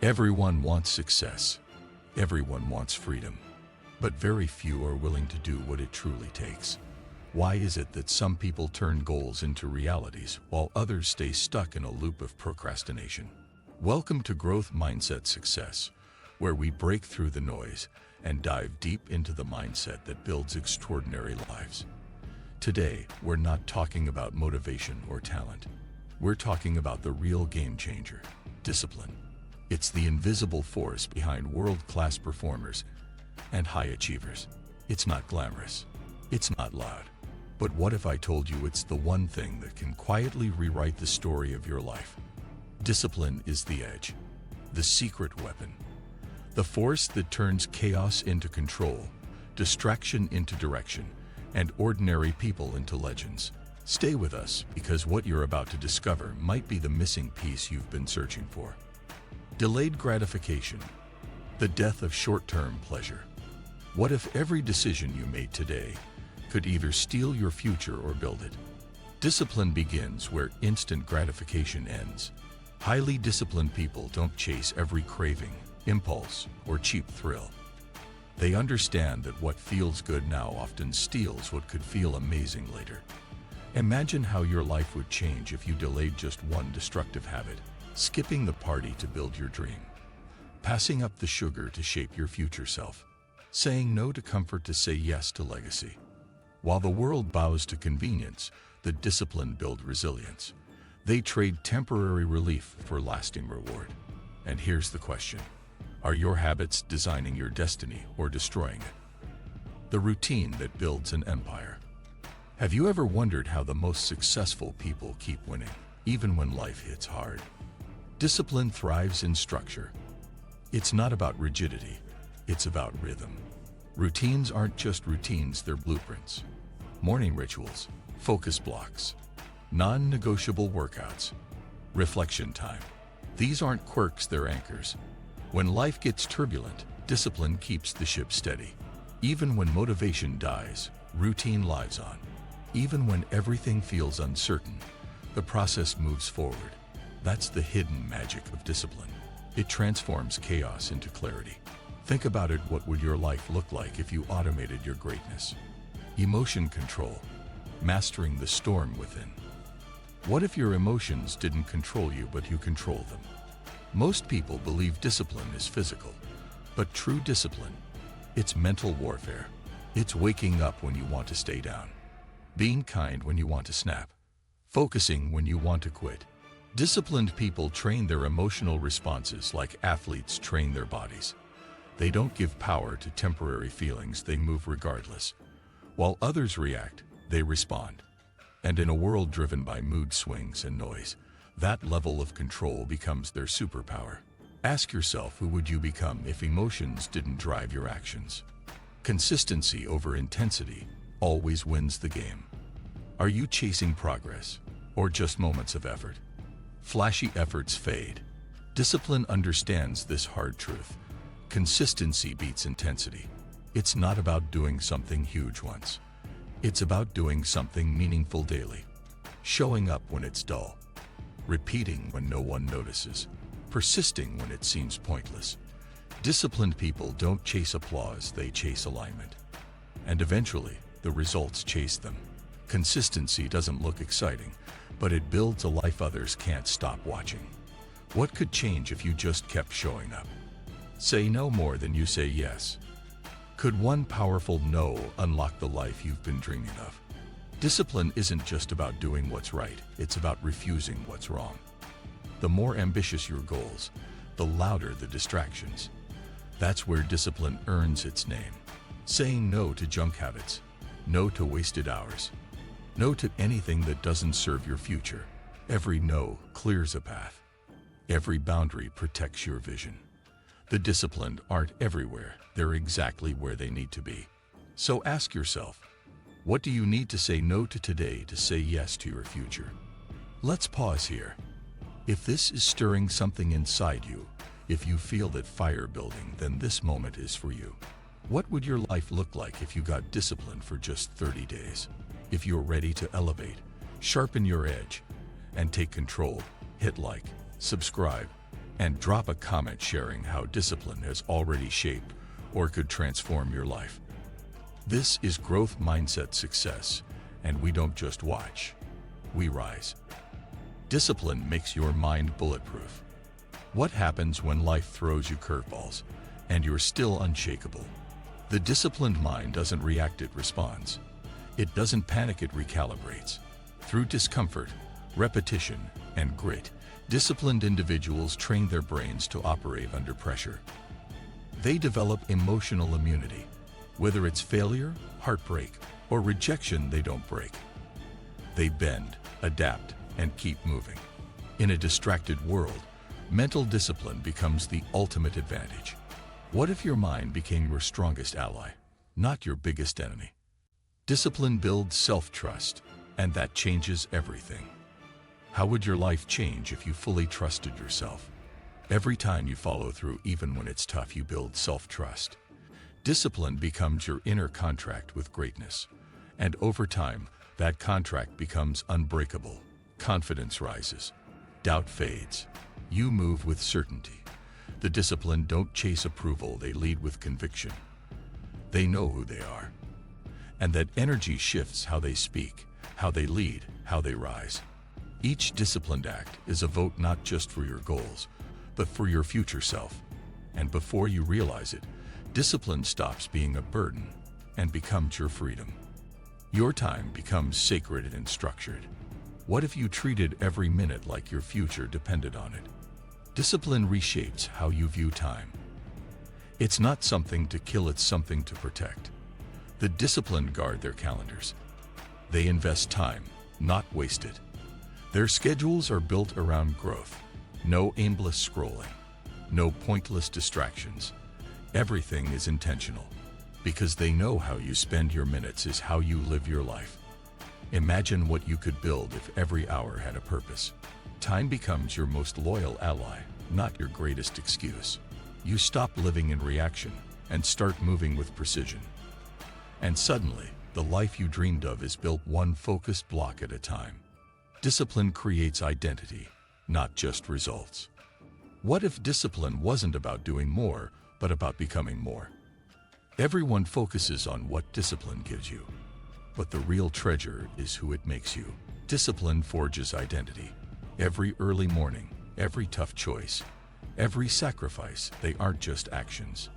Everyone wants success. Everyone wants freedom. But very few are willing to do what it truly takes. Why is it that some people turn goals into realities while others stay stuck in a loop of procrastination? Welcome to Growth Mindset Success, where we break through the noise and dive deep into the mindset that builds extraordinary lives. Today, we're not talking about motivation or talent. We're talking about the real game changer, discipline. It's the invisible force behind world-class performers and high achievers. It's not glamorous. It's not loud. But what if I told you it's the one thing that can quietly rewrite the story of your life? Discipline is the edge, the secret weapon, the force that turns chaos into control, distraction into direction, and ordinary people into legends. Stay with us, because what you're about to discover might be the missing piece you've been searching for. Delayed gratification, the death of short-term pleasure. What if every decision you made today could either steal your future or build it? Discipline begins where instant gratification ends. Highly disciplined people don't chase every craving, impulse, or cheap thrill. They understand that what feels good now often steals what could feel amazing later. Imagine how your life would change if you delayed just one destructive habit: skipping the party to build your dream, passing up the sugar to shape your future self, saying no to comfort to say yes to legacy. While the world bows to convenience, the disciplined build resilience. They trade temporary relief for lasting reward. And here's the question: are your habits designing your destiny or destroying it? The routine that builds an empire. Have you ever wondered how the most successful people keep winning, even when life hits hard? Discipline thrives in structure. It's not about rigidity, it's about rhythm. Routines aren't just routines, they're blueprints. Morning rituals, focus blocks, non-negotiable workouts, reflection time. These aren't quirks, they're anchors. When life gets turbulent, discipline keeps the ship steady. Even when motivation dies, routine lives on. Even when everything feels uncertain, the process moves forward. That's the hidden magic of discipline. It transforms chaos into clarity. Think about it: what would your life look like if you automated your greatness? Emotion control, mastering the storm within. What if your emotions didn't control you, but you control them? Most people believe discipline is physical, but true discipline, it's mental warfare. It's waking up when you want to stay down, being kind when you want to snap, focusing when you want to quit. Disciplined people train their emotional responses like athletes train their bodies. They don't give power to temporary feelings, they move regardless. While others react, they respond. And in a world driven by mood swings and noise, that level of control becomes their superpower. Ask yourself, who would you become if emotions didn't drive your actions? Consistency over intensity always wins the game. Are you chasing progress, or just moments of effort? Flashy efforts fade. Discipline understands this hard truth. Consistency beats intensity. It's not about doing something huge once. It's about doing something meaningful daily. Showing up when it's dull. Repeating when no one notices. Persisting when it seems pointless. Disciplined people don't chase applause, they chase alignment. And eventually, the results chase them. Consistency doesn't look exciting, but it builds a life others can't stop watching. What could change if you just kept showing up? Say no more than you say yes. Could one powerful no unlock the life you've been dreaming of? Discipline isn't just about doing what's right, it's about refusing what's wrong. The more ambitious your goals, the louder the distractions. That's where discipline earns its name. Saying no to junk habits, no to wasted hours, no to anything that doesn't serve your future. Every no clears a path. Every boundary protects your vision. The disciplined aren't everywhere, they're exactly where they need to be. So ask yourself, what do you need to say no to today to say yes to your future? Let's pause here. If this is stirring something inside you, if you feel that fire building, then this moment is for you. What would your life look like if you got disciplined for just 30 days? If you're ready to elevate, sharpen your edge, and take control, hit like, subscribe, and drop a comment sharing how discipline has already shaped or could transform your life. This is Growth Mindset Success, and we don't just watch, we rise. Discipline makes your mind bulletproof. What happens when life throws you curveballs and you're still unshakable? The disciplined mind doesn't react, it responds. It doesn't panic, it recalibrates. Through discomfort, repetition, and grit, disciplined individuals train their brains to operate under pressure. They develop emotional immunity. Whether it's failure, heartbreak, or rejection, they don't break. They bend, adapt, and keep moving. In a distracted world, mental discipline becomes the ultimate advantage. What if your mind became your strongest ally, not your biggest enemy? Discipline builds self-trust, and that changes everything. How would your life change if you fully trusted yourself? Every time you follow through, even when it's tough, you build self-trust. Discipline becomes your inner contract with greatness, and over time, that contract becomes unbreakable. Confidence rises, doubt fades. You move with certainty. The disciplined don't chase approval, they lead with conviction. They know who they are. And that energy shifts how they speak, how they lead, how they rise. Each disciplined act is a vote not just for your goals, but for your future self. And before you realize it, discipline stops being a burden and becomes your freedom. Your time becomes sacred and structured. What if you treated every minute like your future depended on it? Discipline reshapes how you view time. It's not something to kill, it's something to protect. The disciplined guard their calendars. They invest time, not waste it. Their schedules are built around growth. No aimless scrolling. No pointless distractions. Everything is intentional. Because they know how you spend your minutes is how you live your life. Imagine what you could build if every hour had a purpose. Time becomes your most loyal ally, not your greatest excuse. You stop living in reaction and start moving with precision. And suddenly, the life you dreamed of is built one focused block at a time. Discipline creates identity, not just results. What if discipline wasn't about doing more, but about becoming more? Everyone focuses on what discipline gives you, but the real treasure is who it makes you. Discipline forges identity. Every early morning, every tough choice, every sacrifice, they aren't just actions.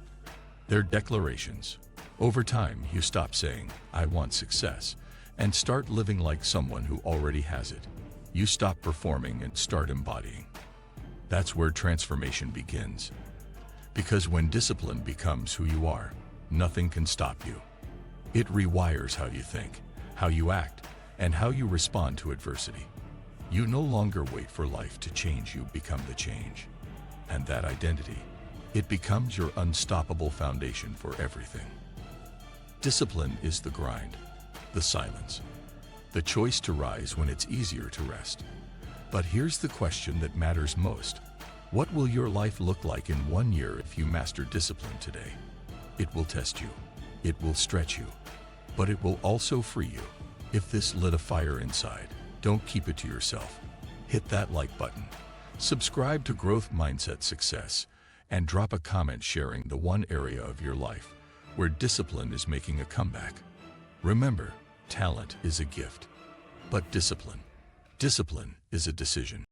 They're declarations. Over time, you stop saying, "I want success," and start living like someone who already has it. You stop performing and start embodying. That's where transformation begins. Because when discipline becomes who you are, nothing can stop you. It rewires how you think, how you act, and how you respond to adversity. You no longer wait for life to change, you become the change. And that identity, it becomes your unstoppable foundation for everything. Discipline is the grind, the silence, the choice to rise when it's easier to rest. But here's the question that matters most. What will your life look like in 1 year if you master discipline today? It will test you. It will stretch you. But it will also free you. If this lit a fire inside, don't keep it to yourself. Hit that like button. Subscribe to Growth Mindset Success, and drop a comment sharing the one area of your life where discipline is making a comeback. Remember, talent is a gift, but discipline is a decision.